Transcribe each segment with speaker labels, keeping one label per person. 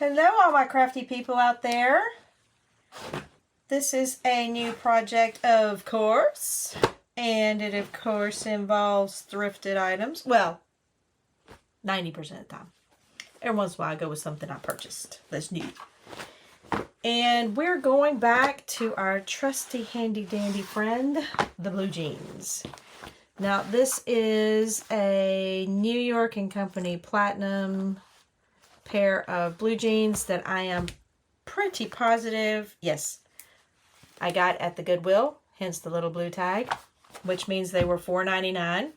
Speaker 1: Hello all my crafty people out there. This is a new project, of course, and it of course involves thrifted items. Well, 90% of the time. Every once in a while I go with something I purchased that's new. And we're going back to our trusty handy dandy friend, the blue jeans. Now this is a New York & Company platinum pair of blue jeans that I am pretty positive, yes, I got at the Goodwill, hence the little blue tag, which means they were $4.99.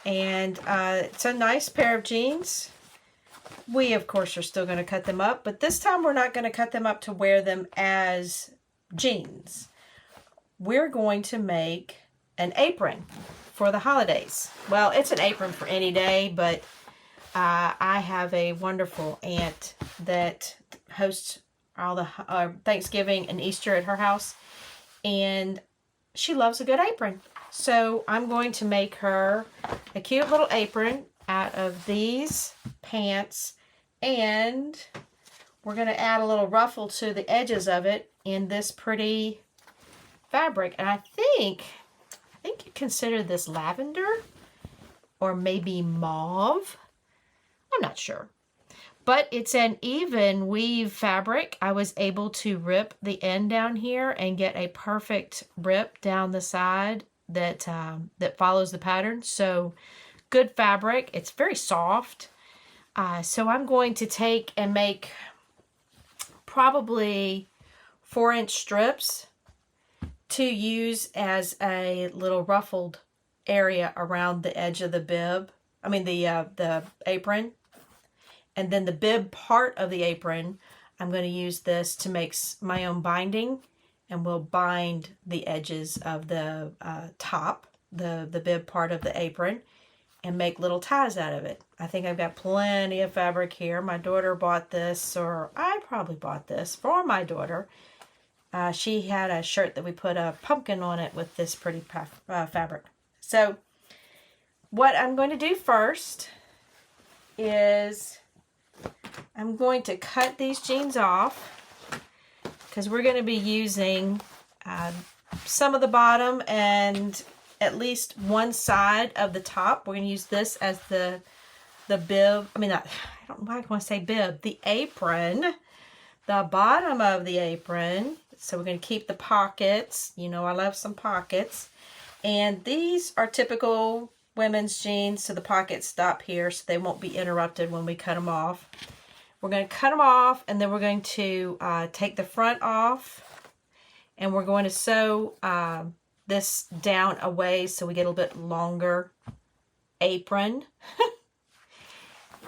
Speaker 1: And it's a nice pair of jeans. We, of course, are still going to cut them up, but this time we're not going to cut them up to wear them as jeans. We're going to make an apron for the holidays. Well, it's an apron for any day, but I have a wonderful aunt that hosts all the Thanksgiving and Easter at her house, and she loves a good apron. So I'm going to make her a cute little apron out of these pants, and we're going to add a little ruffle to the edges of it in this pretty fabric. And I think you consider this lavender or maybe mauve. I'm not sure. But it's an even weave fabric. I was able to rip the end down here and get a perfect rip down the side that that follows the pattern. So good fabric. It's very soft. So I'm going to take and make probably 4-inch strips to use as a little ruffled area around the edge of the bib. I mean the apron. And then the bib part of the apron, I'm going to use this to make my own binding, and we'll bind the edges of the top, the bib part of the apron, and make little ties out of it. I think I've got plenty of fabric here. My daughter bought this, or I probably bought this for my daughter. She had a shirt that we put a pumpkin on it with this pretty fabric. So what I'm going to do first is I'm going to cut these jeans off because we're going to be using some of the bottom and at least one side of the top. We're going to use this as the bib. I mean, I don't know why I want to say bib. The apron, the bottom of the apron. So we're going to keep the pockets. You know, I love some pockets. And these are typical women's jeans, so the pockets stop here so they won't be interrupted when we cut them off. We're going to cut them off, and then we're going to take the front off, and we're going to sew this down a ways so we get a little bit longer apron.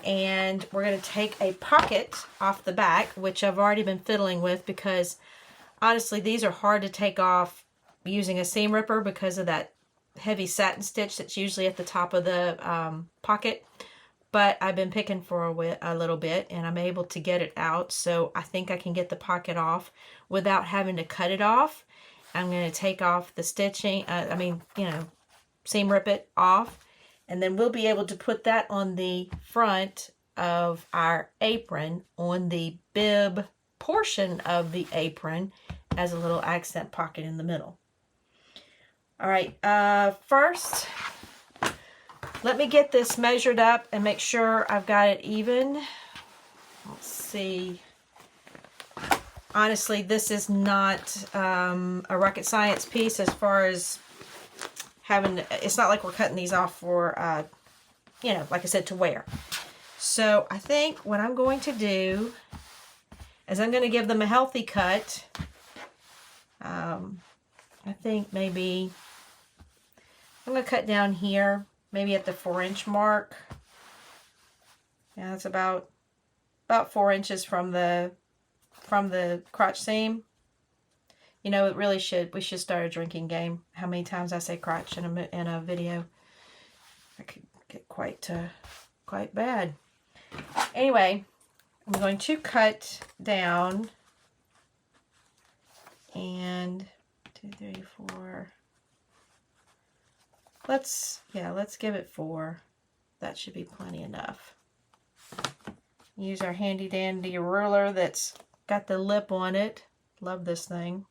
Speaker 1: And we're going to take a pocket off the back, which I've already been fiddling with because honestly these are hard to take off using a seam ripper because of that heavy satin stitch that's usually at the top of the pocket. But I've been picking for a little bit, and I'm able to get it out, so I think I can get the pocket off without having to cut it off. I'm going to take off the stitching, seam rip it off, and then we'll be able to put that on the front of our apron, on the bib portion of the apron, as a little accent pocket in the middle. All right, first, let me get this measured up and make sure I've got it even. Let's see. Honestly, this is not a rocket science piece as far as having, it's not like we're cutting these off for, like I said, to wear. So I think what I'm going to do is I'm going to give them a healthy cut. I think maybe I'm going to cut down here, maybe at the 4-inch mark. Yeah, that's about 4 inches from the crotch seam. You know, we should start a drinking game. How many times I say crotch in a video? I could get quite bad. Anyway, I'm going to cut down, and 2, 3, 4. Let's give it 4. That should be plenty enough. Use our handy dandy ruler that's got the lip on it. Love this thing.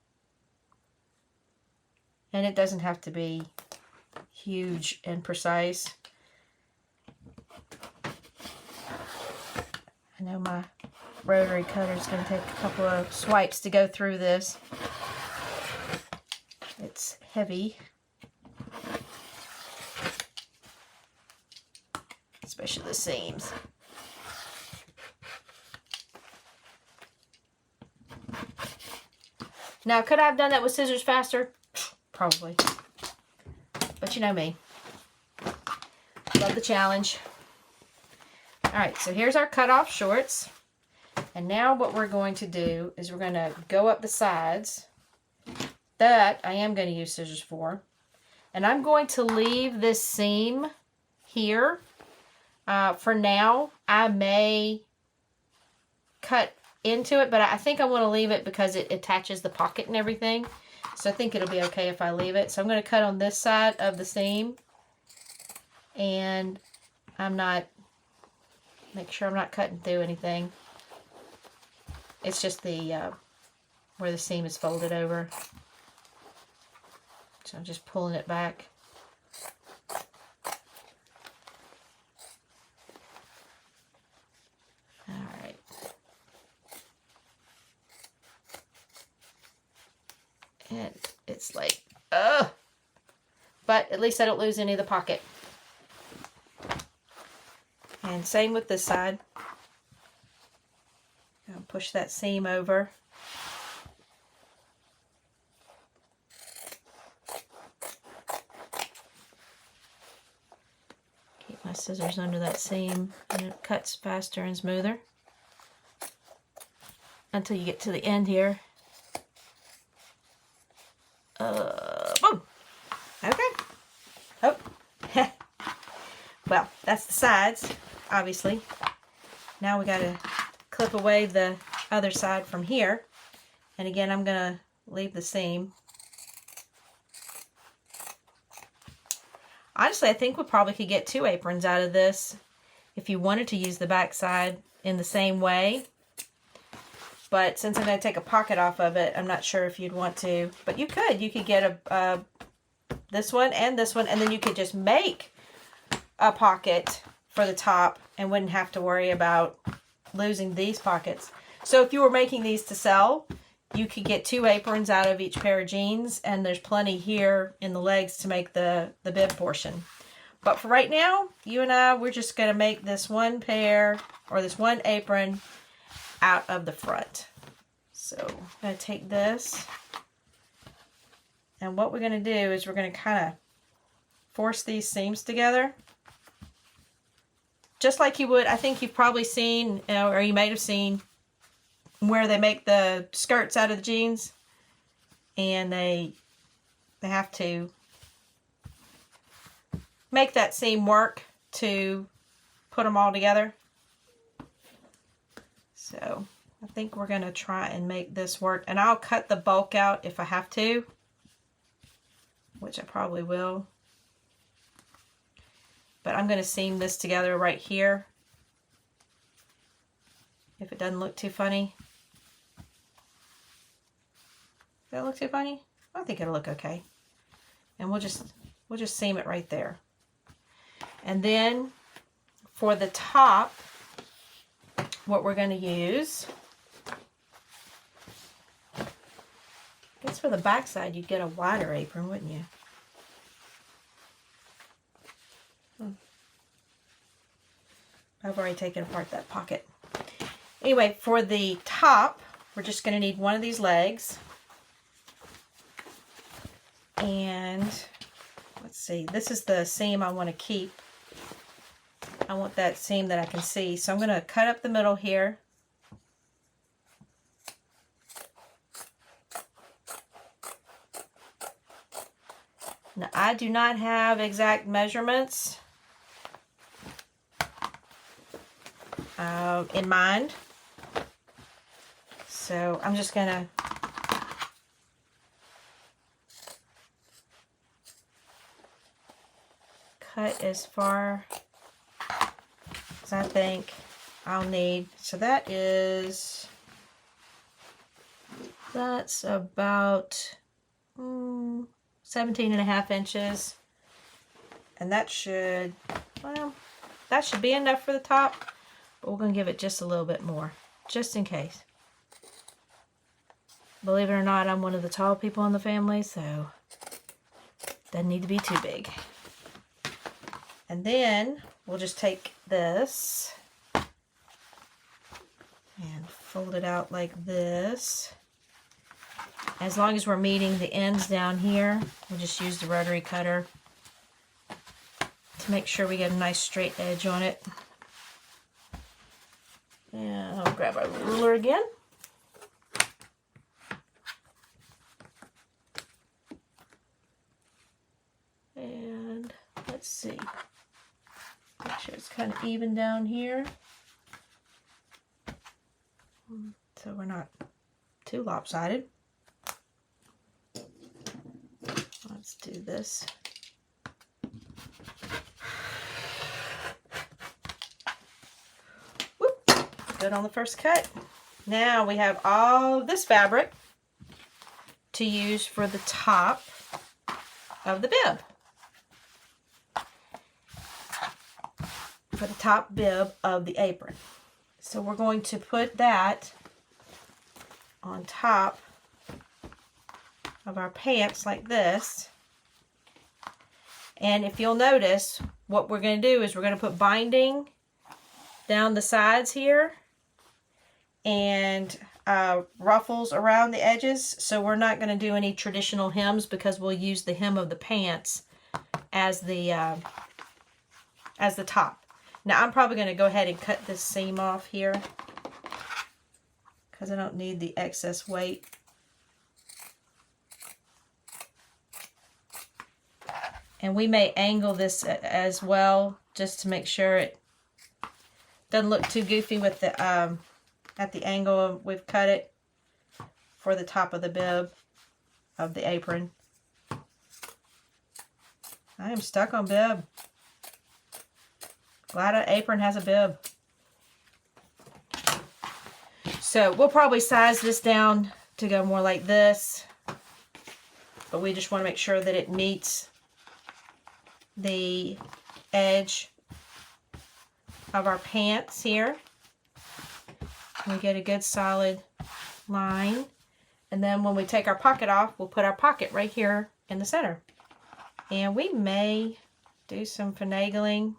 Speaker 1: And it doesn't have to be huge and precise. I know my rotary cutter is going to take a couple of swipes to go through this. It's heavy, especially the seams. Now, could I have done that with scissors faster? Probably. But you know me. Love the challenge. Alright, so here's our cutoff shorts. And now what we're going to do is we're going to go up the sides. That I am going to use scissors for. And I'm going to leave this seam here. For now, I may cut into it, but I think I want to leave it because it attaches the pocket and everything. So I think it'll be okay if I leave it. So I'm going to cut on this side of the seam. And make sure I'm not cutting through anything. It's just the where the seam is folded over. So I'm just pulling it back. Alright. And it's like, ugh! But at least I don't lose any of the pocket. And same with this side. I'll push that seam over. Keep my scissors under that seam and it cuts faster and smoother. Until you get to the end here. Boom! Okay. Oh. Well, that's the sides, obviously. Now we got to clip away the other side from here. And again, I'm going to leave the seam. Honestly, I think we probably could get 2 aprons out of this if you wanted to use the back side in the same way. But since I'm going to take a pocket off of it, I'm not sure if you'd want to. But you could. You could get this one, and then you could just make a pocket for the top and wouldn't have to worry about losing these pockets. So if you were making these to sell, you could get 2 aprons out of each pair of jeans, and there's plenty here in the legs to make the bib portion. But for right now, you and I, we're just going to make this one pair, or this one apron, out of the front. So I'm going to take this, and what we're going to do is we're going to kind of force these seams together. Just like you would, I think you've probably seen, or you might have seen, where they make the skirts out of the jeans. And they have to make that seam work to put them all together. So I think we're going to try and make this work. And I'll cut the bulk out if I have to, which I probably will. But I'm going to seam this together right here, if it doesn't look too funny. Does that look too funny? I think it'll look okay. And we'll just seam it right there. And then for the top, what we're going to use, I guess for the back side you'd get a wider apron, wouldn't you? I've already taken apart that pocket. Anyway, for the top, we're just going to need one of these legs. And let's see, this is the seam I want to keep. I want that seam that I can see. So I'm going to cut up the middle here. Now, I do not have exact measurements in mind. So I'm just going to cut as far as I think I'll need, so that's about 17.5 inches. And that should, well, that should be enough for the top, but we're going to give it just a little bit more, just in case. Believe it or not, I'm one of the tall people in the family, so doesn't need to be too big. And then we'll just take this and fold it out like this. As long as we're meeting the ends down here, we'll just use the rotary cutter to make sure we get a nice straight edge on it. And I'll grab our ruler again. And let's see. Make sure it's kind of even down here, so we're not too lopsided. Let's do this. Whoop. Good on the first cut. Now we have all of this fabric to use for the top of the bib. For the top bib of the apron. So we're going to put that on top of our pants like this. And if you'll notice, what we're going to do is we're going to put binding down the sides here and ruffles around the edges. So we're not going to do any traditional hems because we'll use the hem of the pants as the top. Now I'm probably going to go ahead and cut this seam off here because I don't need the excess weight. And we may angle this as well just to make sure it doesn't look too goofy with the at the angle we've cut it for the top of the bib of the apron. I am stuck on bib. Glad an apron has a bib. So we'll probably size this down to go more like this, but we just want to make sure that it meets the edge of our pants here. We get a good solid line, and then when we take our pocket off, we'll put our pocket right here in the center. And we may do some finagling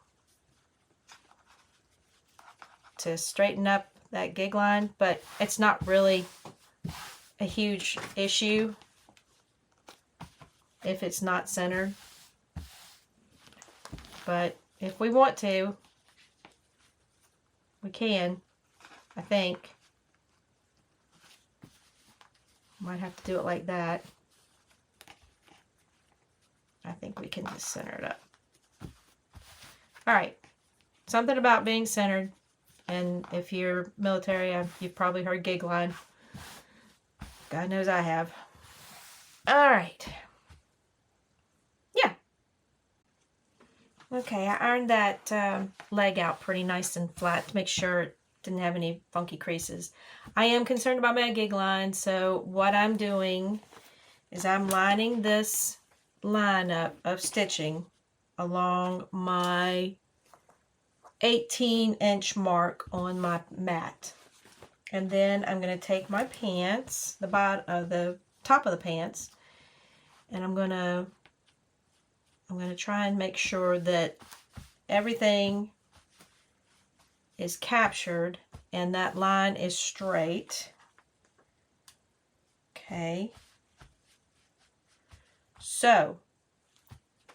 Speaker 1: to straighten up that gig line, but it's not really a huge issue if it's not centered. But if we want to, we can, I think. Might have to do it like that. I think we can just center it up. Alright, something about being centered. And if you're military, you've probably heard gig line. God knows I have. Alright. Yeah. Okay, I ironed that leg out pretty nice and flat to make sure it didn't have any funky creases. I am concerned about my gig line, so what I'm doing is I'm lining this line up of stitching along my 18-inch mark on my mat. And then I'm going to take my pants, the top of the pants, and I'm going to try and make sure that everything is captured and that line is straight. Okay. So,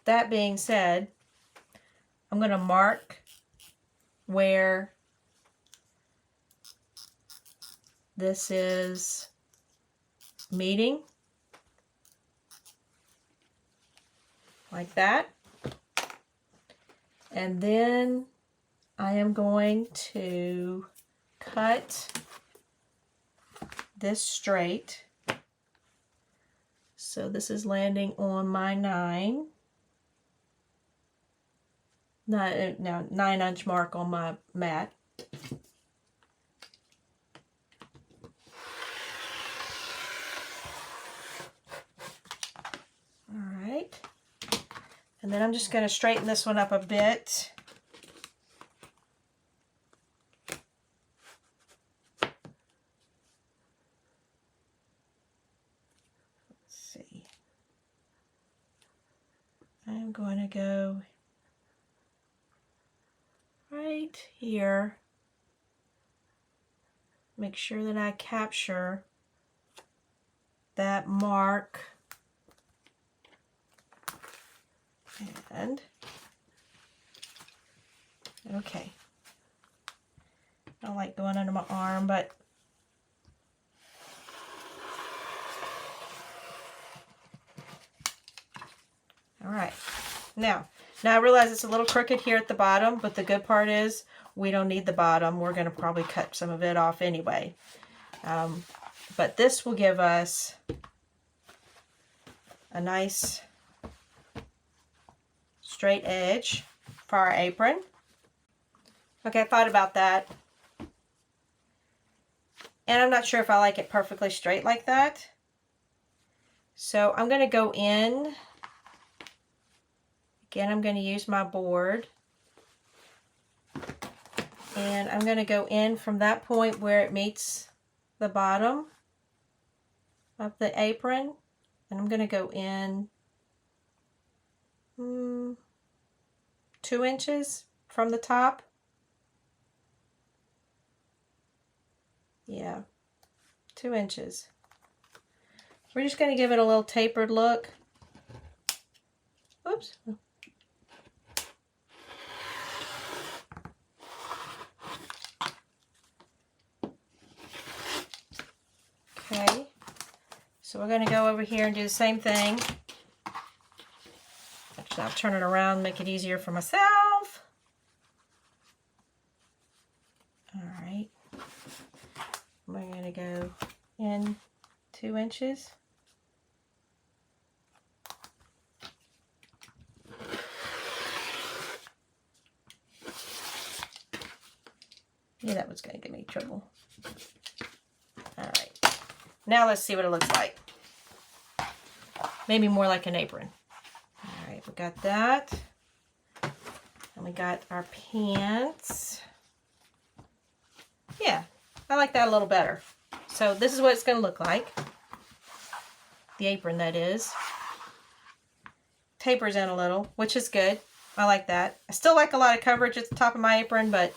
Speaker 1: that being said, I'm going to mark where this is meeting, like that. And then I am going to cut this straight. So this is landing on my 9-inch mark on my mat. then I'm just going to straighten this one up a bit. I'm going to go right here. Make sure that I capture that mark. And, okay. I don't like going under my arm, but all right. Now I realize it's a little crooked here at the bottom, but the good part is we don't need the bottom. We're going to probably cut some of it off anyway. But this will give us a nice straight edge for our apron. Okay, I thought about that. And I'm not sure if I like it perfectly straight like that. So I'm going to go in. Again, I'm going to use my board. And I'm going to go in from that point where it meets the bottom of the apron. And I'm going to go in 2 inches from the top. Yeah, 2 inches. We're just going to give it a little tapered look. Oops. Okay, so we're going to go over here and do the same thing. Actually, I'll turn it around, make it easier for myself. All right. We're going to go in 2 inches. Yeah, that was going to give me trouble. All right. Now let's see what it looks like. Maybe more like an apron. All right, we got that. And we got our pants. Yeah, I like that a little better. So this is what it's going to look like. The apron, that is. Tapers in a little, which is good. I like that. I still like a lot of coverage at the top of my apron, but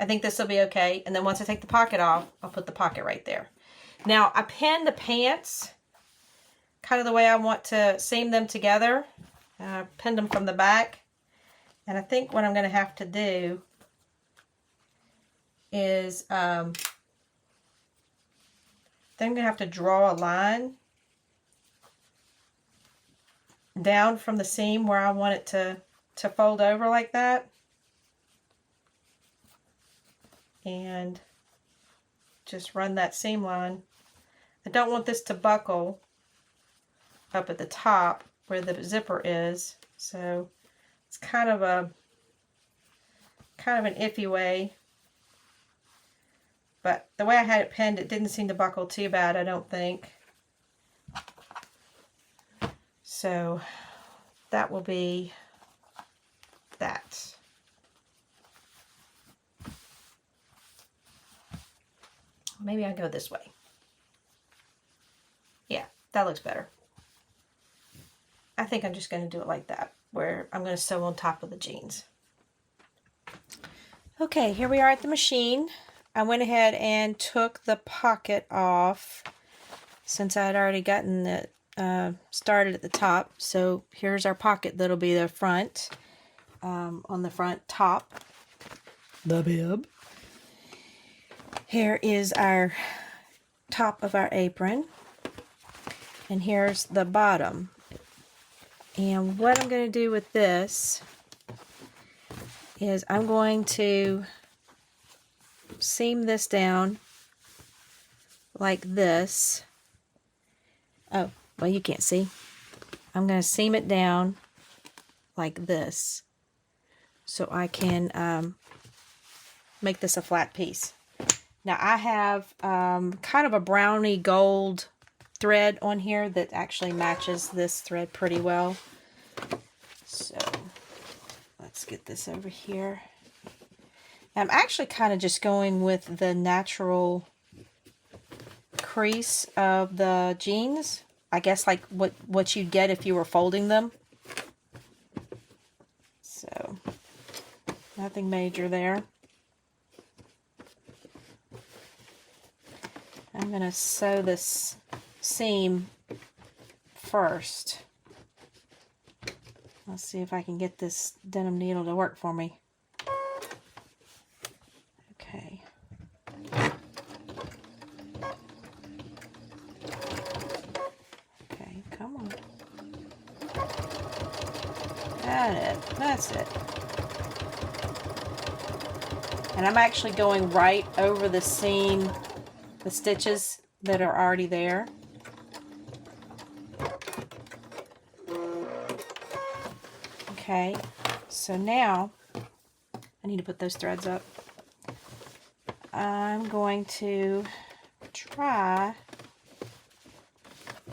Speaker 1: I think this will be okay. And then once I take the pocket off, I'll put the pocket right there. Now, I pinned the pants kind of the way I want to seam them together. I pinned them from the back. And I think what I'm going to have to do is then I'm going to have to draw a line down from the seam where I want it to fold over like that. And just run that seam line. I don't want this to buckle up at the top where the zipper is, so it's kind of an iffy way. But the way I had it pinned, it didn't seem to buckle too bad, I don't think. So that will be that. Maybe I go this way. Yeah, that looks better. I think I'm just going to do it like that, where I'm going to sew on top of the jeans. Okay, here we are at the machine. I went ahead and took the pocket off since I had already gotten it started at the top. So here's our pocket that'll be the front, on the front top, the bib. Here is our top of our apron, and here's the bottom. And what I'm going to do with this is I'm going to seam this down like this. Oh, well, you can't see. I'm going to seam it down like this so I can make this a flat piece. Now I have kind of a browny gold thread on here that actually matches this thread pretty well. So Let's get this over here. I'm actually kind of just going with the natural crease of the jeans. I guess like what you'd get if you were folding them. So, nothing major there. I'm going to sew this seam first. Let's see if I can get this denim needle to work for me. Okay. Okay, come on. That's it. And I'm actually going right over the seam, the stitches that are already there. Okay, so now I need to put those threads up. I'm going to try,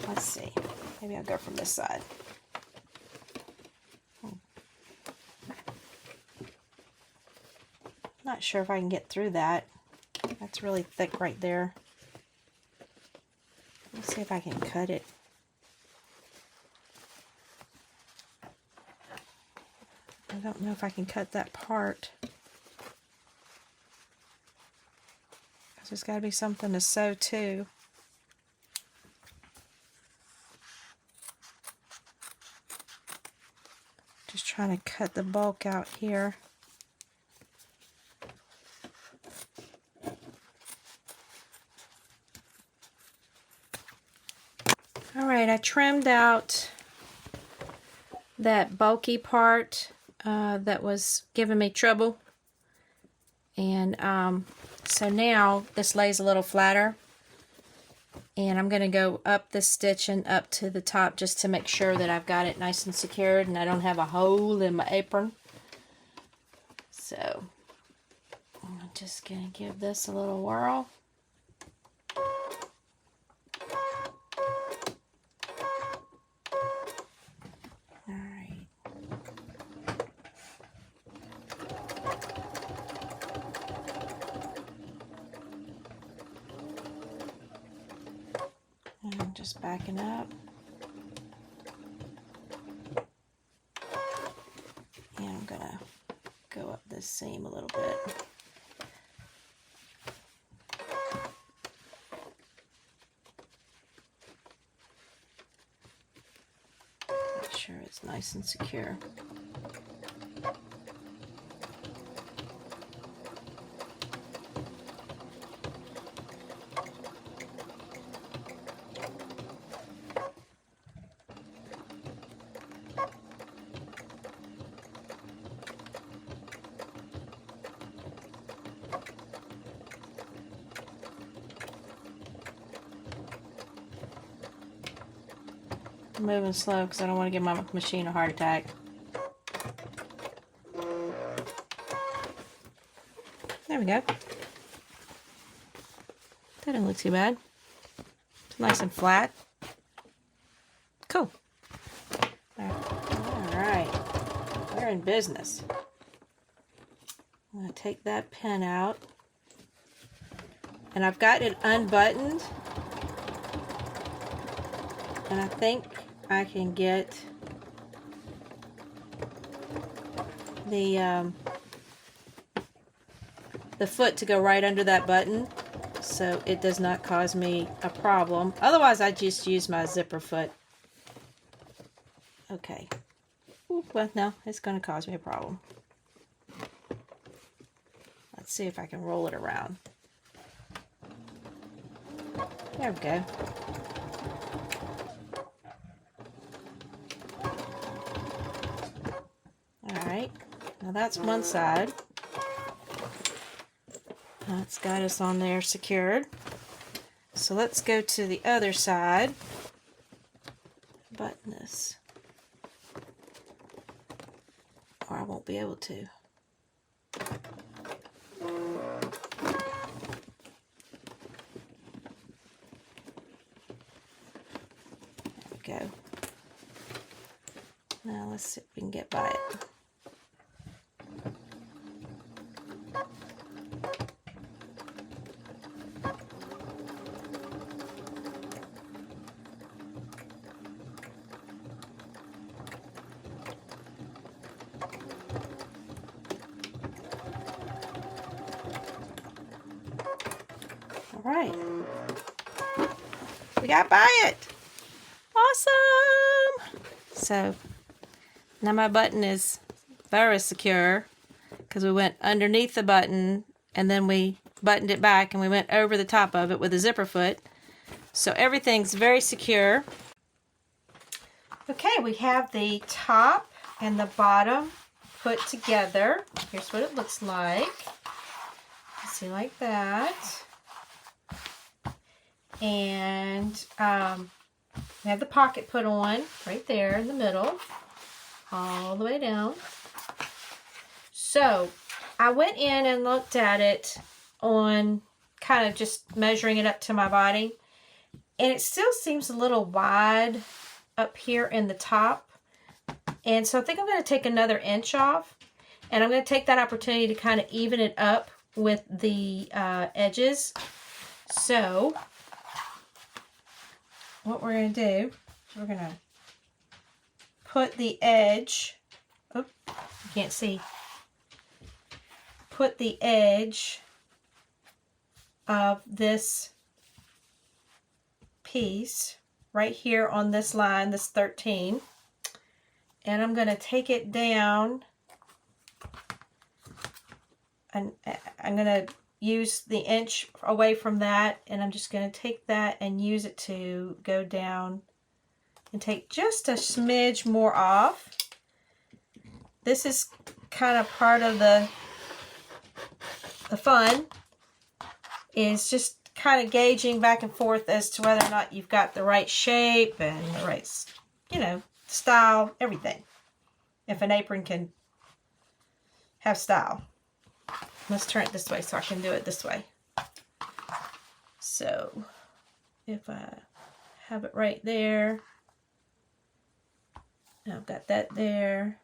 Speaker 1: let's see, maybe I'll go from this side. Not sure if I can get through that. That's really thick right there. Let's see if I can cut it. I don't know if I can cut that part. Because there's got to be something to sew too. Just trying to cut the bulk out here. Alright, I trimmed out that bulky part that was giving me trouble. And so now this lays a little flatter. And I'm going to go up this stitch and up to the top just to make sure that I've got it nice and secured and I don't have a hole in my apron. So I'm just going to give this a little whirl. Alright. And I'm just backing up. And I'm going to go up this seam a little bit. Make sure it's nice and secure. I'm moving slow because I don't want to give my machine a heart attack. There we go. That didn't look too bad. It's nice and flat. Cool. Alright. We're in business. I'm going to take that pin out. And I've got it unbuttoned. And I think I can get the foot to go right under that button so it does not cause me a problem. Otherwise, I just use my zipper foot. Okay. Ooh, well, no, it's going to cause me a problem. Let's see if I can roll it around. There we go. Alright, now that's one side. That's got us on there secured. So let's go to the other side. Button this. Or I won't be able to. There we go. Now let's see if we can get by it. right. We got by it. Awesome. So now my button is very secure because we went underneath the button and then we buttoned it back and we went over the top of it with a zipper foot. So everything's very secure. Okay, we have the top and the bottom put together. Here's what it looks like. See, like that. And we have the pocket put on right there in the middle, all the way down. So I went in and looked at it on kind of just measuring it up to my body, and it still seems a little wide up here in the top. And so I think I'm going to take another inch off, and I'm going to take that opportunity to kind of even it up with the edges. So what we're going to do, we're going to put the edge, oh, you can't see, put the edge of this piece right here on this line, this 13, and I'm going to take it down, and I'm going to use the inch away from that, and I'm just going to take that and use it to go down and take just a smidge more off. This is kind of part of the fun, is just kind of gauging back and forth as to whether or not you've got the right shape and the right, you know, style, everything. If an apron can have style. Let's turn it this way so I can do it this way. So if I have it right there, I've got that there.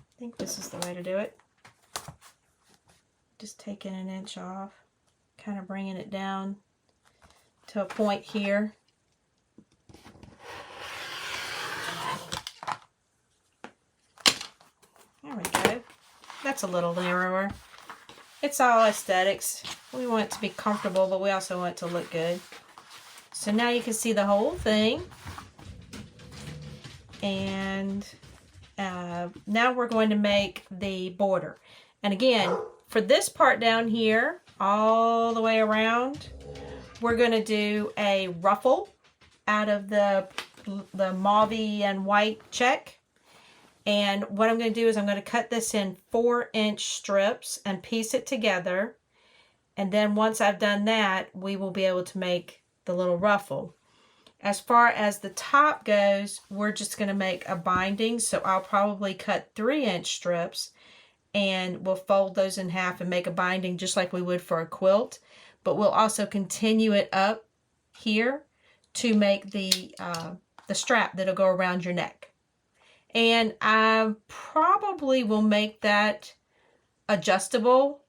Speaker 1: I think this is the way to do it. Just taking an inch off, kind of bringing it down to a point here. There we go. That's a little narrower. It's all aesthetics. We want it to be comfortable, but we also want it to look good. So now you can see the whole thing. And now we're going to make the border. And again, for this part down here, all the way around, we're going to do a ruffle out of the mauve and white check. And what I'm going to do is I'm going to cut this in 4-inch strips and piece it together. And then once I've done that, we will be able to make the little ruffle. As far as the top goes, we're just going to make a binding. So I'll probably cut 3-inch strips, and we'll fold those in half and make a binding just like we would for a quilt. But we'll also continue it up here to make the strap that'll go around your neck. And I probably will make that adjustable.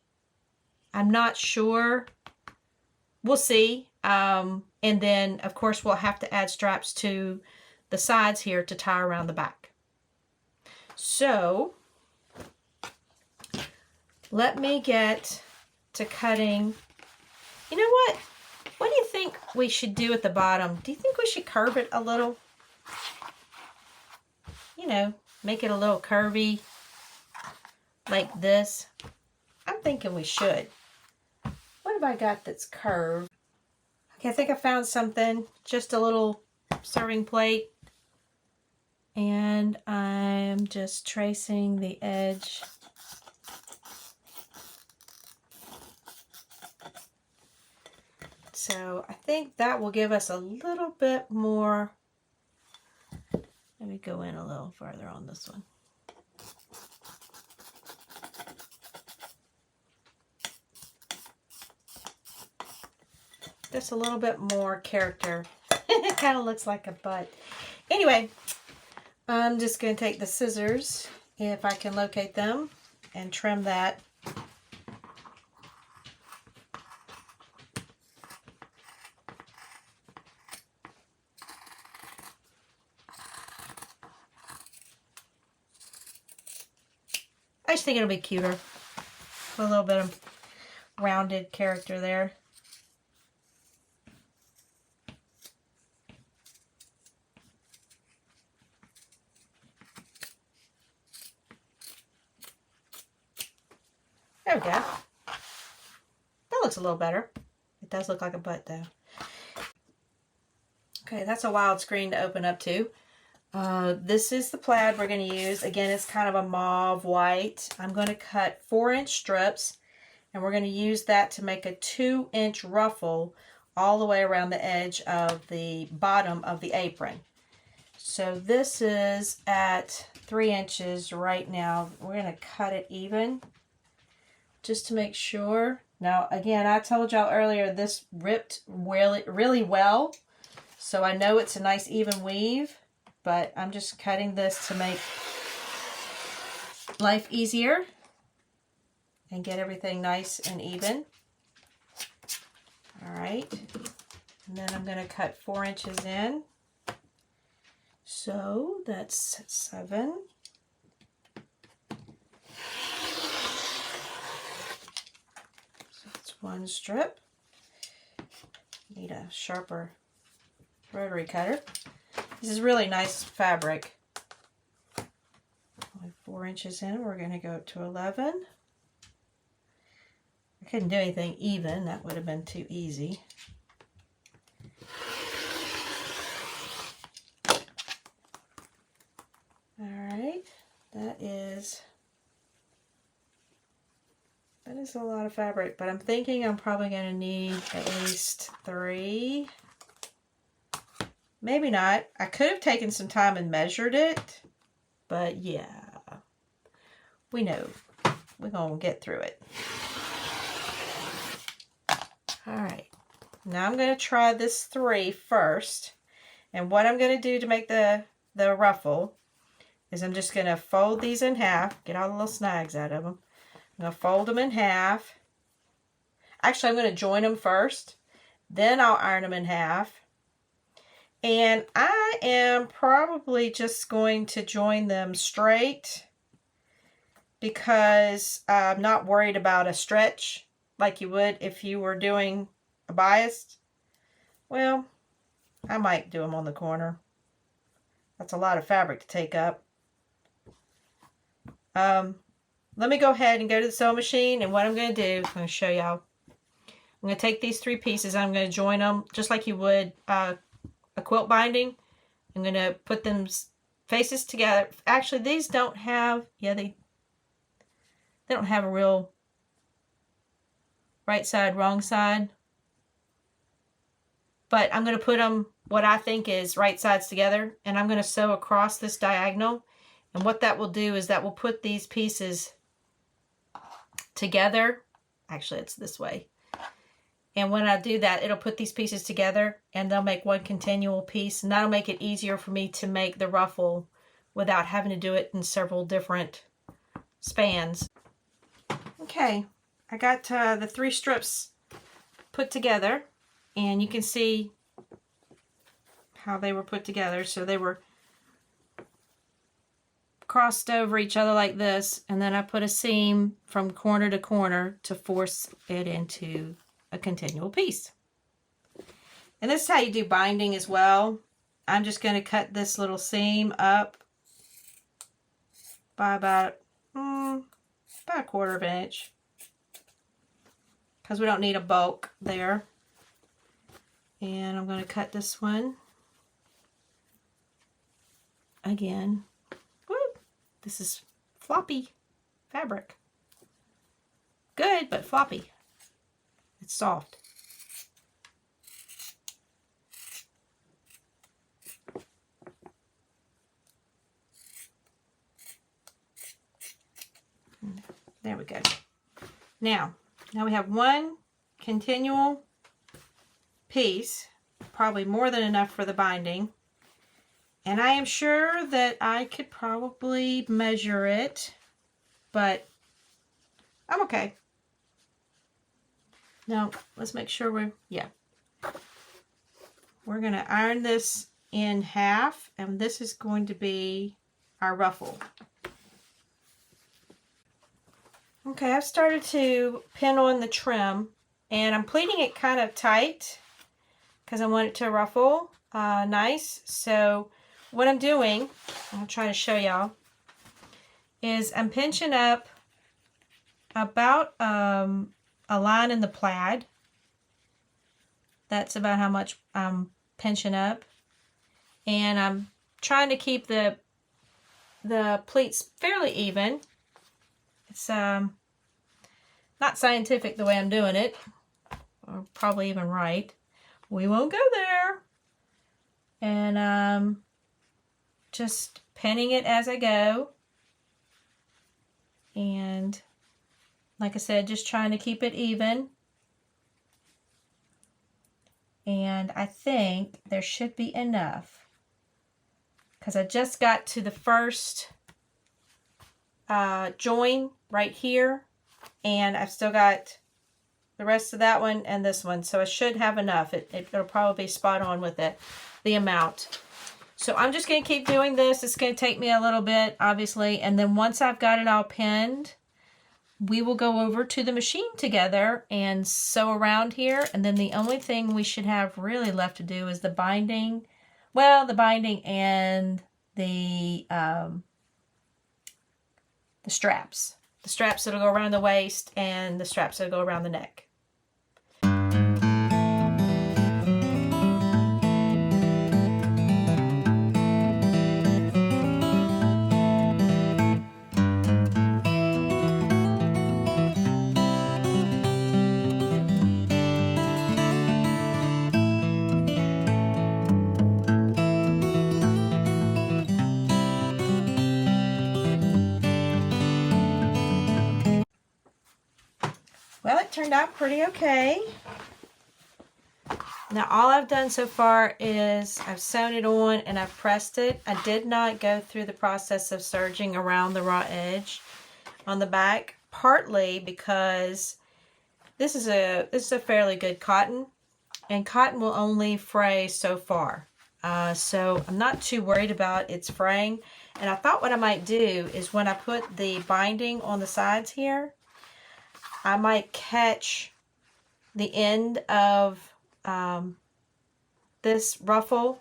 Speaker 1: I'm not sure. We'll see. And then, of course, we'll have to add straps to the sides here to tie around the back. So let me get to cutting. You know what? What do you think we should do at the bottom? Do you think we should curve it a little? You know, make it a little curvy like this. I'm thinking we should. What have I got that's curved? Okay, I think I found something. Just a little serving plate. And I'm just tracing the edge. So I think that will give us a little bit more. Let me go in a little further on this one. Just a little bit more character. It kind of looks like a butt. Anyway, I'm just going to take the scissors, if I can locate them, and trim that. just think it'll be cuter. A little bit of rounded character there. There we go. That looks a little better. It does look like a butt though. Okay, that's a wild screen to open up to. This is the plaid we're going to use. Again, it's kind of a mauve white. I'm going to cut 4-inch strips, and we're going to use that to make a 2-inch ruffle all the way around the edge of the bottom of the apron. So this is at 3 inches right now. We're going to cut it even just to make sure. Now, again, I told y'all earlier this ripped really well, so I know it's a nice even weave. But I'm just cutting this to make life easier and get everything nice and even. All right. And then I'm going to cut 4 inches in. So that's 7. So that's 1 strip. Need a sharper rotary cutter. This is really nice fabric. Only 4 inches in, we're going to go up to 11. I couldn't do anything even, that would have been too easy. Alright, that is a lot of fabric, but I'm thinking I'm probably going to need at least 3. Maybe not. I could have taken some time and measured it, but yeah, we know. We're going to get through it. All right. Now I'm going to try this 3 first. And what I'm going to do to make the ruffle is I'm just going to fold these in half, get all the little snags out of them. I'm going to fold them in half. Actually, I'm going to join them first. Then I'll iron them in half. And I am probably just going to join them straight because I'm not worried about a stretch like you would if you were doing a bias. Well, I might do them on the corner. That's a lot of fabric to take up. Let me go ahead and go to the sewing machine, and what I'm going to do, I'm going to show y'all. I'm going to take these 3 pieces, I'm going to join them just like you would a quilt binding. I'm going to put them faces together. Actually, these don't have, yeah, they don't have a real right side, wrong side. But I'm going to put them what I think is right sides together, and I'm going to sew across this diagonal. And what that will do is that will put these pieces together. Actually, it's this way. And when I do that, it'll put these pieces together and they'll make one continual piece. And that'll make it easier for me to make the ruffle without having to do it in several different spans. Okay, I got the 3 strips put together. And you can see how they were put together. So they were crossed over each other like this. And then I put a seam from corner to corner to force it into a continual piece. And this is how you do binding as well. I'm just going to cut this little seam up by about a 1/4 inch because we don't need a bulk there. And I'm going to cut this one again. Woo! This is floppy fabric. Good, but floppy. It's soft. There we go. Now we have one continual piece, probably more than enough for the binding. And I am sure that I could probably measure it, but I'm okay. Now, let's make sure we're going to iron this in half, and this is going to be our ruffle. Okay, I've started to pin on the trim, and I'm pleating it kind of tight because I want it to ruffle nice. So what I'm doing, I'll try to show y'all, is I'm pinching up about a line in the plaid. That's about how much I'm pinching up. And I'm trying to keep the pleats fairly even. It's not scientific the way I'm doing it, or probably even right. We won't go there. And just pinning it as I go. And like I said, just trying to keep it even. And I think there should be enough, because I just got to the first join right here, and I've still got the rest of that one and this one, so I should have enough. It'll probably be spot on with it, the amount. So I'm just going to keep doing this. It's going to take me a little bit, obviously, and then once I've got it all pinned, we will go over to the machine together and sew around here. And then the only thing we should have really left to do is the binding. Well, the binding and the straps. The straps that'll go around the waist and the straps that'll go around the neck. Well, it turned out pretty okay. Now all I've done so far is I've sewn it on and I've pressed it. I did not go through the process of serging around the raw edge on the back, partly because this is a fairly good cotton, and cotton will only fray so far. So I'm not too worried about its fraying. And I thought what I might do is when I put the binding on the sides here, I might catch the end of this ruffle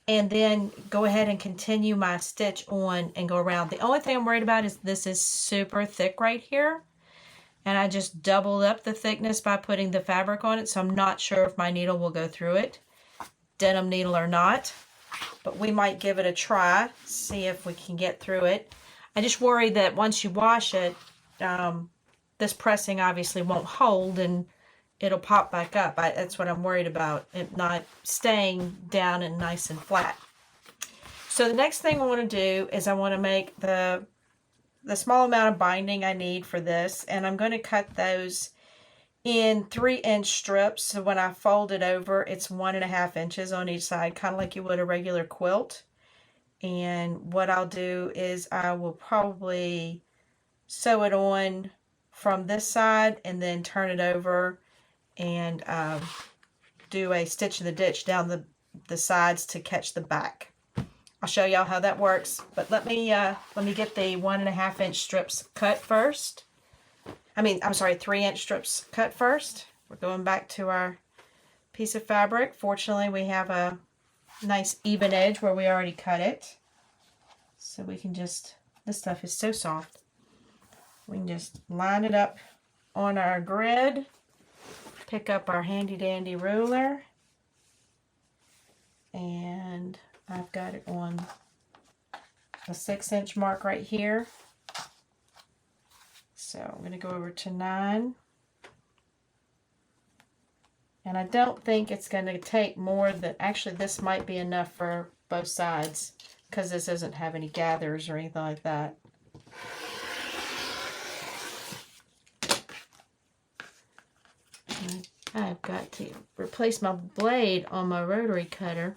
Speaker 1: and then go ahead and continue my stitch on and go around. The only thing I'm worried about is this is super thick right here, and I just doubled up the thickness by putting the fabric on it, so I'm not sure if my needle will go through it, denim needle or not, but we might give it a try, see if we can get through it. I just worry that once you wash it, this pressing obviously won't hold and it'll pop back up. That's what I'm worried about, it not staying down and nice and flat. So the next thing I want to do is I want to make the small amount of binding I need for this, and I'm going to cut those in 3-inch strips. So when I fold it over, it's 1.5 inches on each side, kind of like you would a regular quilt. And what I'll do is I will probably sew it on from this side and then turn it over and do a stitch in the ditch down the sides to catch the back. I'll show y'all how that works, but let me get the 1.5 inch strips cut first. I'm sorry, 3-inch strips cut first. We're going back to our piece of fabric. Fortunately, we have a nice even edge where we already cut it. So we can just, this stuff is so soft. We can just line it up on our grid, pick up our handy dandy ruler, and I've got it on a 6-inch mark right here. So I'm going to go over to 9. And I don't think it's going to take more than, actually this might be enough for both sides because this doesn't have any gathers or anything like that. I've got to replace my blade on my rotary cutter.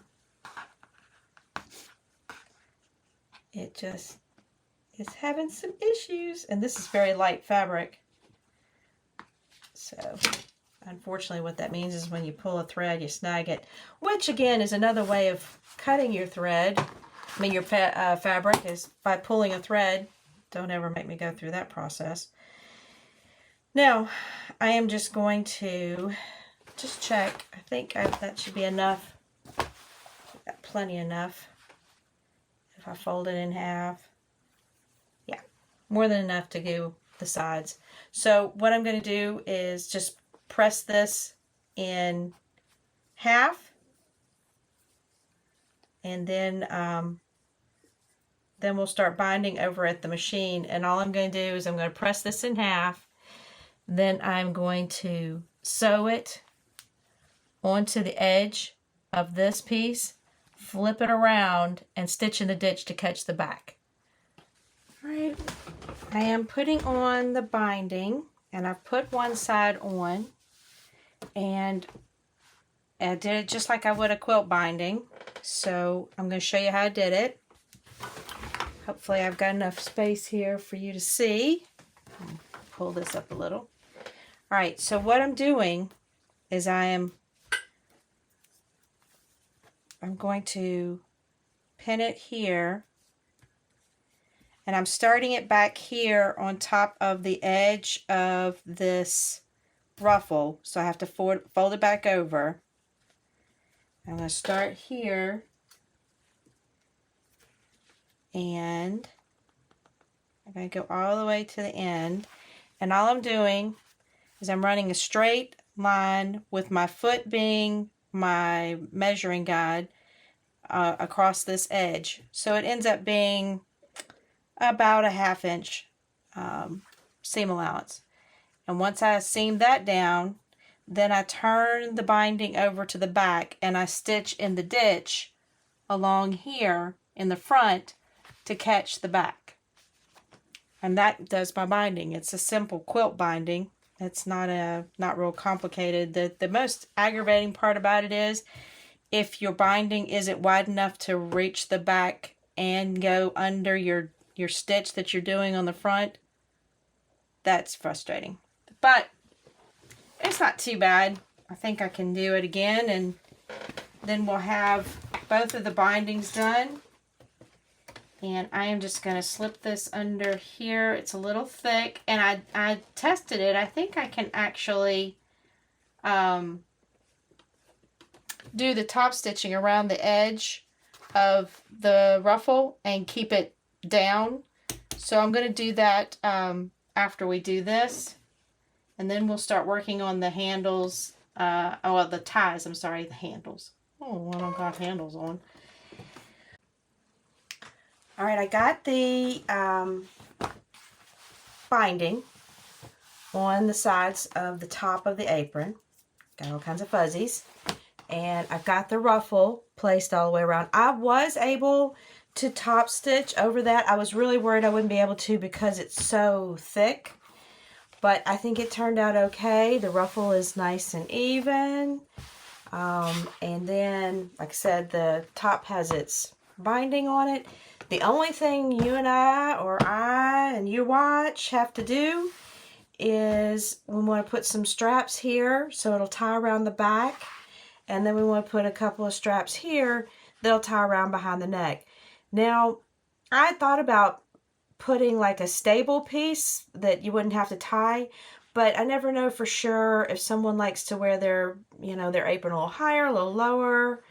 Speaker 1: It just is having some issues, and this is very light fabric. So unfortunately what that means is when you pull a thread you snag it, which again is another way of cutting your thread. Your fabric is by pulling a thread. Don't ever make me go through that process. Now, I am just going to just check. I think that should be enough. Got plenty enough. If I fold it in half. Yeah, more than enough to do the sides. So what I'm going to do is just press this in half, and then we'll start binding over at the machine. And all I'm going to do is I'm going to press this in half, then I'm going to sew it onto the edge of this piece, flip it around, and stitch in the ditch to catch the back. All right, I am putting on the binding, and I've put one side on, and I did it just like I would a quilt binding. So I'm going to show you how I did it. Hopefully I've got enough space here for you to see. Pull this up a little. All right, so what I'm doing is I'm going to pin it here, and I'm starting it back here on top of the edge of this ruffle, so I have to fold it back over. I'm going to start here, and I'm going to go all the way to the end, and all I'm doing is I'm running a straight line with my foot being my measuring guide across this edge. So it ends up being about a 1/2 inch seam allowance. And once I seam that down, then I turn the binding over to the back and I stitch in the ditch along here in the front to catch the back. And that does my binding. It's a simple quilt binding. It's not real complicated. The most aggravating part about it is if your binding isn't wide enough to reach the back and go under your stitch that you're doing on the front. That's frustrating. But it's not too bad. I think I can do it again, and then we'll have both of the bindings done. And I am just going to slip this under here. It's a little thick, and I tested it. I think I can actually do the top stitching around the edge of the ruffle and keep it down. So I'm going to do that after we do this. And then we'll start working on the handles. The ties, I'm sorry, the handles. Oh, I don't got handles on. All right, I got the binding on the sides of the top of the apron. Got all kinds of fuzzies. And I've got the ruffle placed all the way around. I was able to top stitch over that. I was really worried I wouldn't be able to because it's so thick. But I think it turned out okay. The ruffle is nice and even. And then, like I said, the top has its binding on it. The only thing you and I and you watch have to do is we want to put some straps here so it'll tie around the back. And then we want to put a couple of straps here that'll tie around behind the neck. Now, I thought about putting like a stable piece that you wouldn't have to tie, but I never know for sure if someone likes to wear their apron a little higher, a little lower.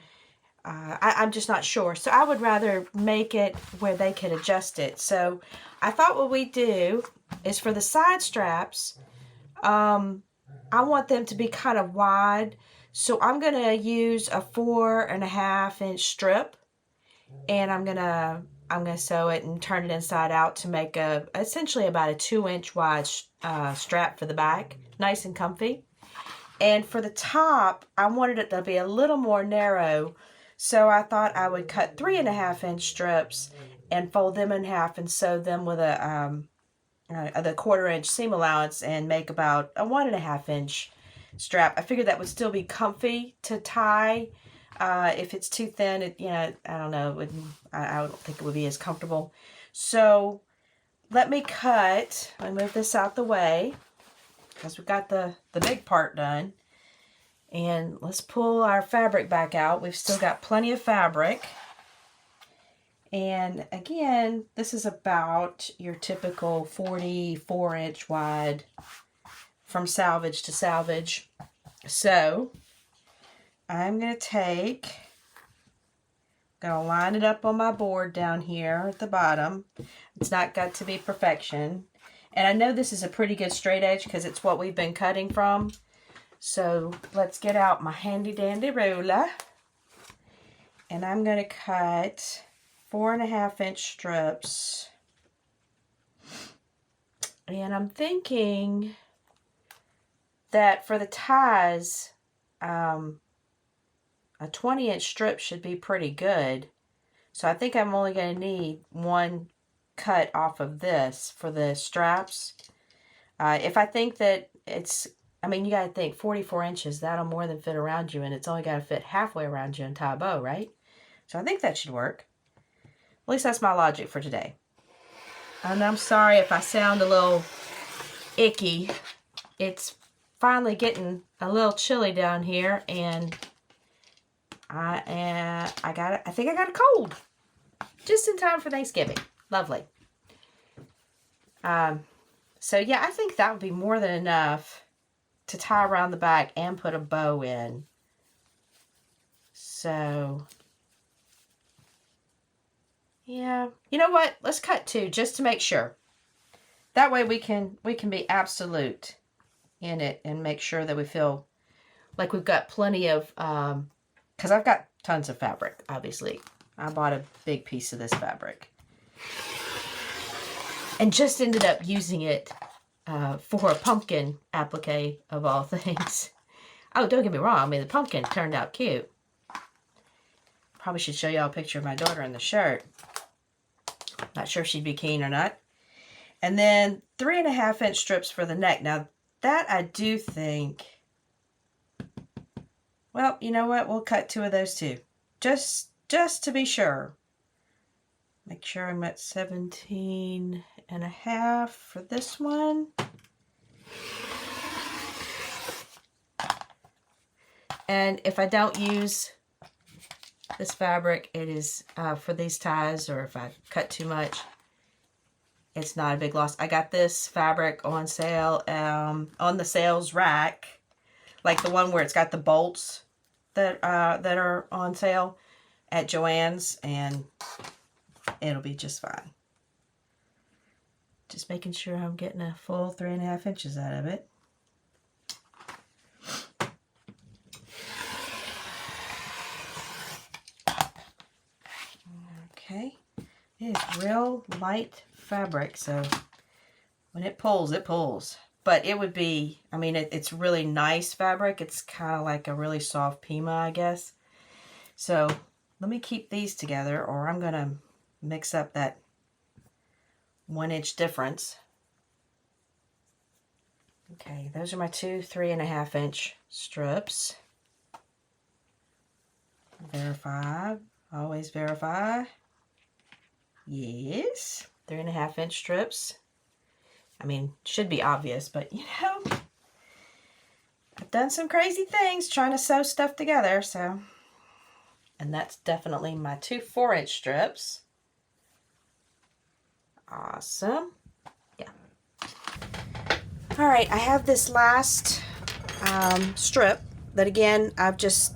Speaker 1: I'm just not sure. So I would rather make it where they can adjust it. So I thought what we do is for the side straps, I want them to be kind of wide. So I'm going to use a 4.5 inch strip, and I'm going to sew it and turn it inside out to make essentially about a 2 inch wide strap for the back. Nice and comfy. And for the top, I wanted it to be a little more narrow. So I thought I would cut 3.5 inch strips and fold them in half and sew them with the 1/4 inch seam allowance and make about a 1.5 inch strap. I figured that would still be comfy to tie. If it's too thin, I don't know. I don't think it would be as comfortable. So let me move this out the way because we've got the big part done. And let's pull our fabric back out. We've still got plenty of fabric. And again, this is about your typical 44 inch wide from salvage to salvage. So I'm going to line it up on my board down here at the bottom. It's not got to be perfection. And I know this is a pretty good straight edge because it's what we've been cutting from. So let's get out my handy dandy ruler. And I'm going to cut 4.5-inch strips. And I'm thinking that for the ties, a 20-inch strip should be pretty good. So I think I'm only going to need one cut off of this for the straps. If I think that it's, I mean, you got to think 44 inches, that'll more than fit around you, and it's only got to fit halfway around you and tie a bow, right? So I think that should work. At least that's my logic for today. And I'm sorry if I sound a little icky. It's finally getting a little chilly down here, and I think I got a cold just in time for Thanksgiving. Lovely. So yeah, I think that would be more than enough to tie around the back and put a bow in. So yeah, you know what? Let's cut 2 just to make sure. That way we can be absolute in it and make sure that we feel like we've got plenty of, because I've got tons of fabric, obviously. I bought a big piece of this fabric. And just ended up using it for a pumpkin applique of all things. Oh, don't get me wrong. I mean, the pumpkin turned out cute. Probably should show y'all a picture of my daughter in the shirt. Not sure if she'd be keen or not. And then 3.5-inch strips for the neck. Now, that I do think, well, you know what? We'll cut 2 of those too. Just to be sure. Make sure I'm at 17.5 for this one. And if I don't use this fabric, it is for these ties, or if I cut too much, it's not a big loss. I got this fabric on sale on the sales rack, like the one where it's got the bolts that are on sale at Joann's, and it'll be just fine. Just making sure I'm getting a full 3.5 inches out of it. Okay, it is real light fabric, so when it pulls, it pulls. But it would be, I mean, it's really nice fabric. It's kind of like a really soft Pima, I guess. So let me keep these together, or I'm going to mix up that 1-inch difference. Okay, those are my 2 3.5-inch strips. Verify, always verify. Yes, 3.5-inch strips. I mean, should be obvious, but you know, I've done some crazy things trying to sew stuff together, so. And that's definitely my 2 4-inch strips. Awesome. Yeah. All right, I have this last strip that, again, I've just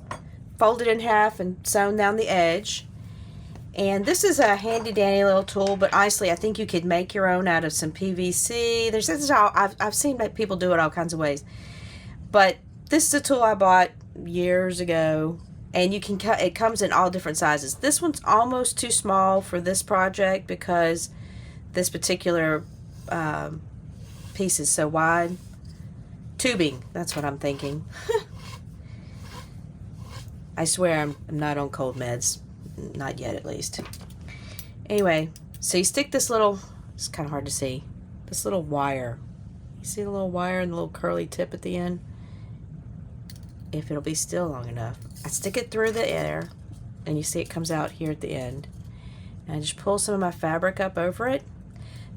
Speaker 1: folded in half and sewn down the edge. And this is a handy dandy little tool, but honestly, I think you could make your own out of some PVC. This is how I've seen people do it all kinds of ways. But this is a tool I bought years ago, and you can cut. It comes in all different sizes. This one's almost too small for this project because this particular piece is so wide. Tubing, that's what I'm thinking. I swear I'm not on cold meds. Not yet, at least. Anyway, so you stick this little, it's kind of hard to see, this little wire. You see the little wire and the little curly tip at the end? If it'll be still long enough. I stick it through the air, and you see it comes out here at the end. And I just pull some of my fabric up over it.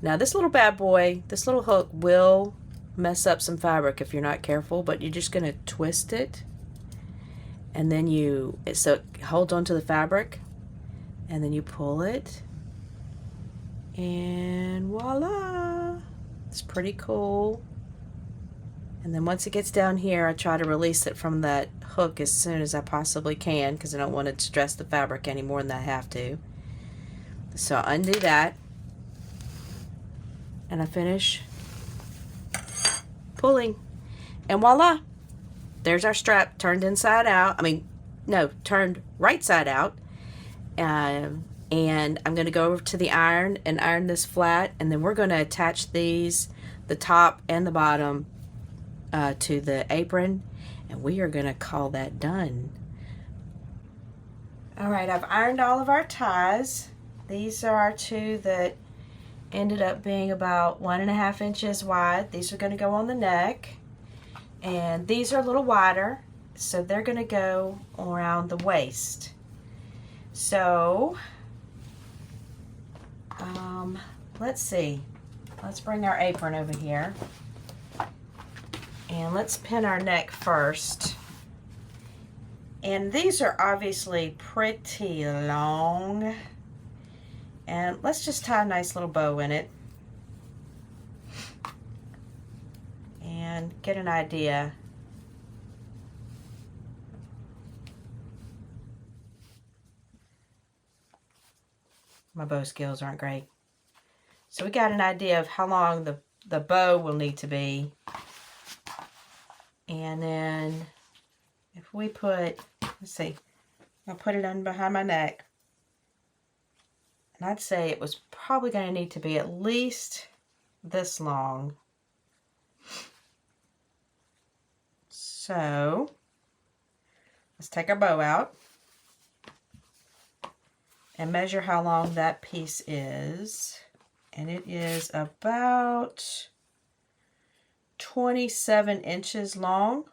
Speaker 1: Now this little bad boy, this little hook will mess up some fabric if you're not careful, but you're just going to twist it. And then so it holds onto the fabric, and then you pull it, and voila! It's pretty cool. And then once it gets down here, I try to release it from that hook as soon as I possibly can because I don't want to stress the fabric any more than I have to. So I undo that and I finish pulling. And voila! There's our strap turned inside out. I mean, no, turned right side out. And I'm going to go over to the iron and iron this flat. And then we're going to attach these, the top and the bottom, to the apron. And we are going to call that done. Alright, I've ironed all of our ties. These are our two that ended up being about 1.5 inches wide. These are going to go on the neck. And these are a little wider, so they're going to go around the waist. So, let's see. Let's bring our apron over here. And let's pin our neck first. And these are obviously pretty long. And let's just tie a nice little bow in it. And get an idea. My bow skills aren't great. So we got an idea of how long the bow will need to be. And then if we put, let's see, I'll put it on behind my neck. And I'd say it was probably going to need to be at least this long. So, let's take our bow out and measure how long that piece is. And it is about 27 inches long.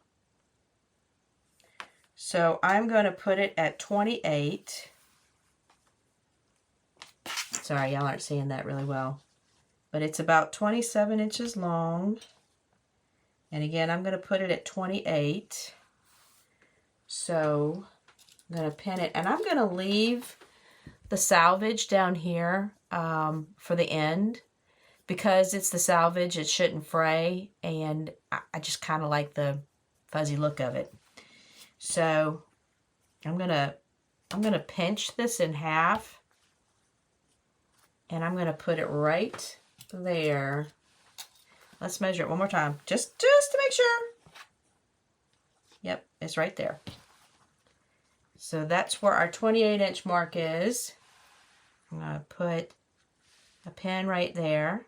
Speaker 1: So I'm going to put it at 28. Sorry, y'all aren't seeing that really well. But it's about 27 inches long. And again, I'm going to put it at 28. So I'm going to pin it. And I'm going to leave the selvage down here for the end. Because it's the selvage, it shouldn't fray. And I just kind of like the fuzzy look of it. So I'm going to pinch this in half. And I'm going to put it right there. Let's measure it one more time, just to make sure. Yep, it's right there. So that's where our 28-inch mark is. I'm going to put a pin right there.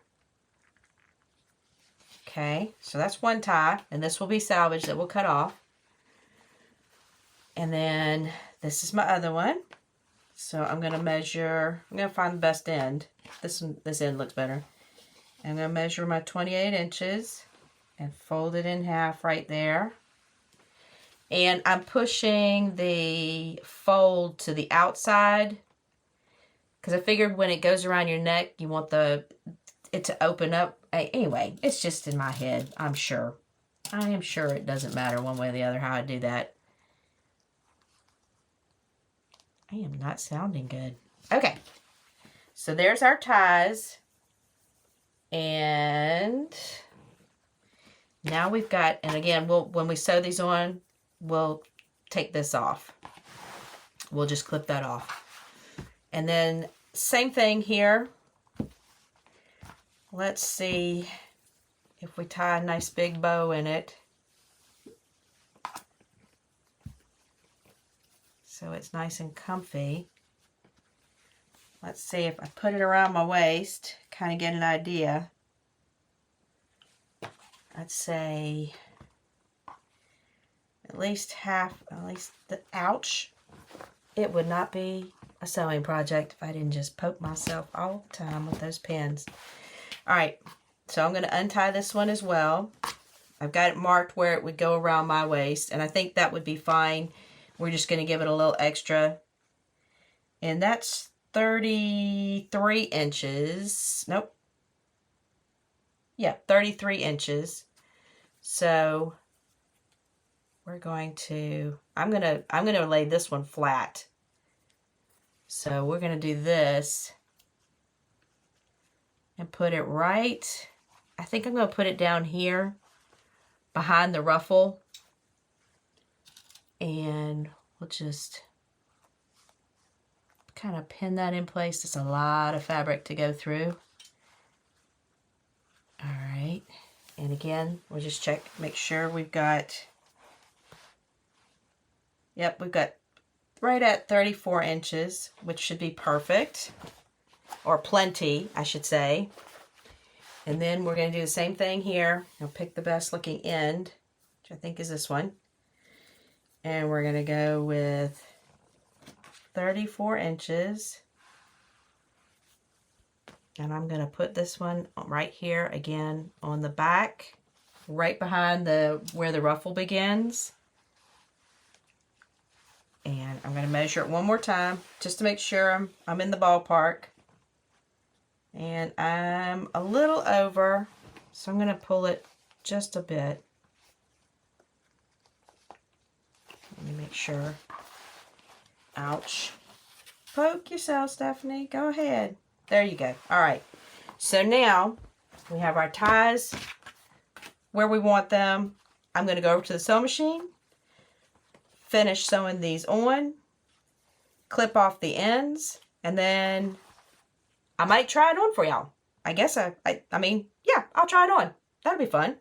Speaker 1: Okay, so that's one tie, and this will be salvage that we'll cut off. And then this is my other one. So I'm going to measure, I'm going to find the best end. This end looks better. I'm going to measure my 28 inches and fold it in half right there. And I'm pushing the fold to the outside because I figured when it goes around your neck, you want it to open up. Anyway, it's just in my head, I'm sure. I am sure it doesn't matter one way or the other how I do that. I am not sounding good. Okay, so there's our ties. And now we've got, and again, when we sew these on, we'll take this off. We'll just clip that off. And then same thing here. Let's see if we tie a nice big bow in it. So it's nice and comfy. Let's see if I put it around my waist, kind of get an idea. I'd say at least ouch. It would not be a sewing project if I didn't just poke myself all the time with those pins. All right, so I'm going to untie this one as well. I've got it marked where it would go around my waist, and I think that would be fine. We're just going to give it a little extra. And that's 33 inches. Nope. Yeah, 33 inches. So we're going to, I'm going to lay this one flat. So we're going to do this and put it right. I think I'm going to put it down here behind the ruffle. And we'll just kind of pin that in place. It's a lot of fabric to go through. All right. And again, we'll just check, make sure we've got, yep, we've got right at 34 inches, which should be perfect, or plenty, I should say. And then we're going to do the same thing here. I'll pick the best looking end, which I think is this one. And we're going to go with 34 inches. And I'm going to put this one right here again on the back, right behind where the ruffle begins. And I'm going to measure it one more time just to make sure I'm in the ballpark. And I'm a little over, so I'm going to pull it just a bit. Let me make sure. Ouch. Poke yourself, Stephanie. Go ahead. There you go. All right. So now we have our ties where we want them. I'm going to go over to the sewing machine, finish sewing these on, clip off the ends, and then I might try it on for y'all. I guess I mean, yeah, I'll try it on. That'll be fun.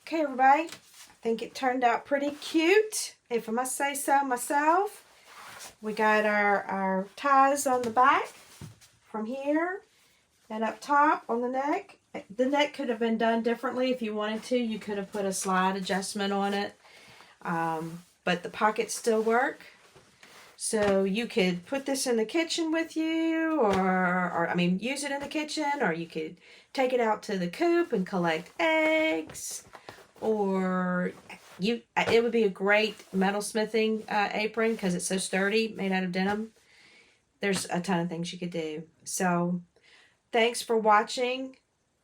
Speaker 1: Okay, everybody, I think it turned out pretty cute, if I must say so myself. We got our ties on the back from here and up top on the neck. The neck could have been done differently if you wanted to. You could have put a slide adjustment on it, but the pockets still work. So you could put this in the kitchen with you, or I mean, use it in the kitchen, or you could take it out to the coop and collect eggs. Or it would be a great metalsmithing apron because it's so sturdy, made out of denim. There's a ton of things you could do. So thanks for watching.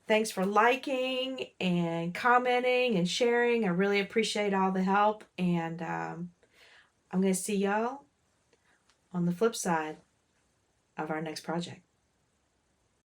Speaker 1: Thanks for liking and commenting and sharing. I really appreciate all the help. And I'm going to see y'all on the flip side of our next project.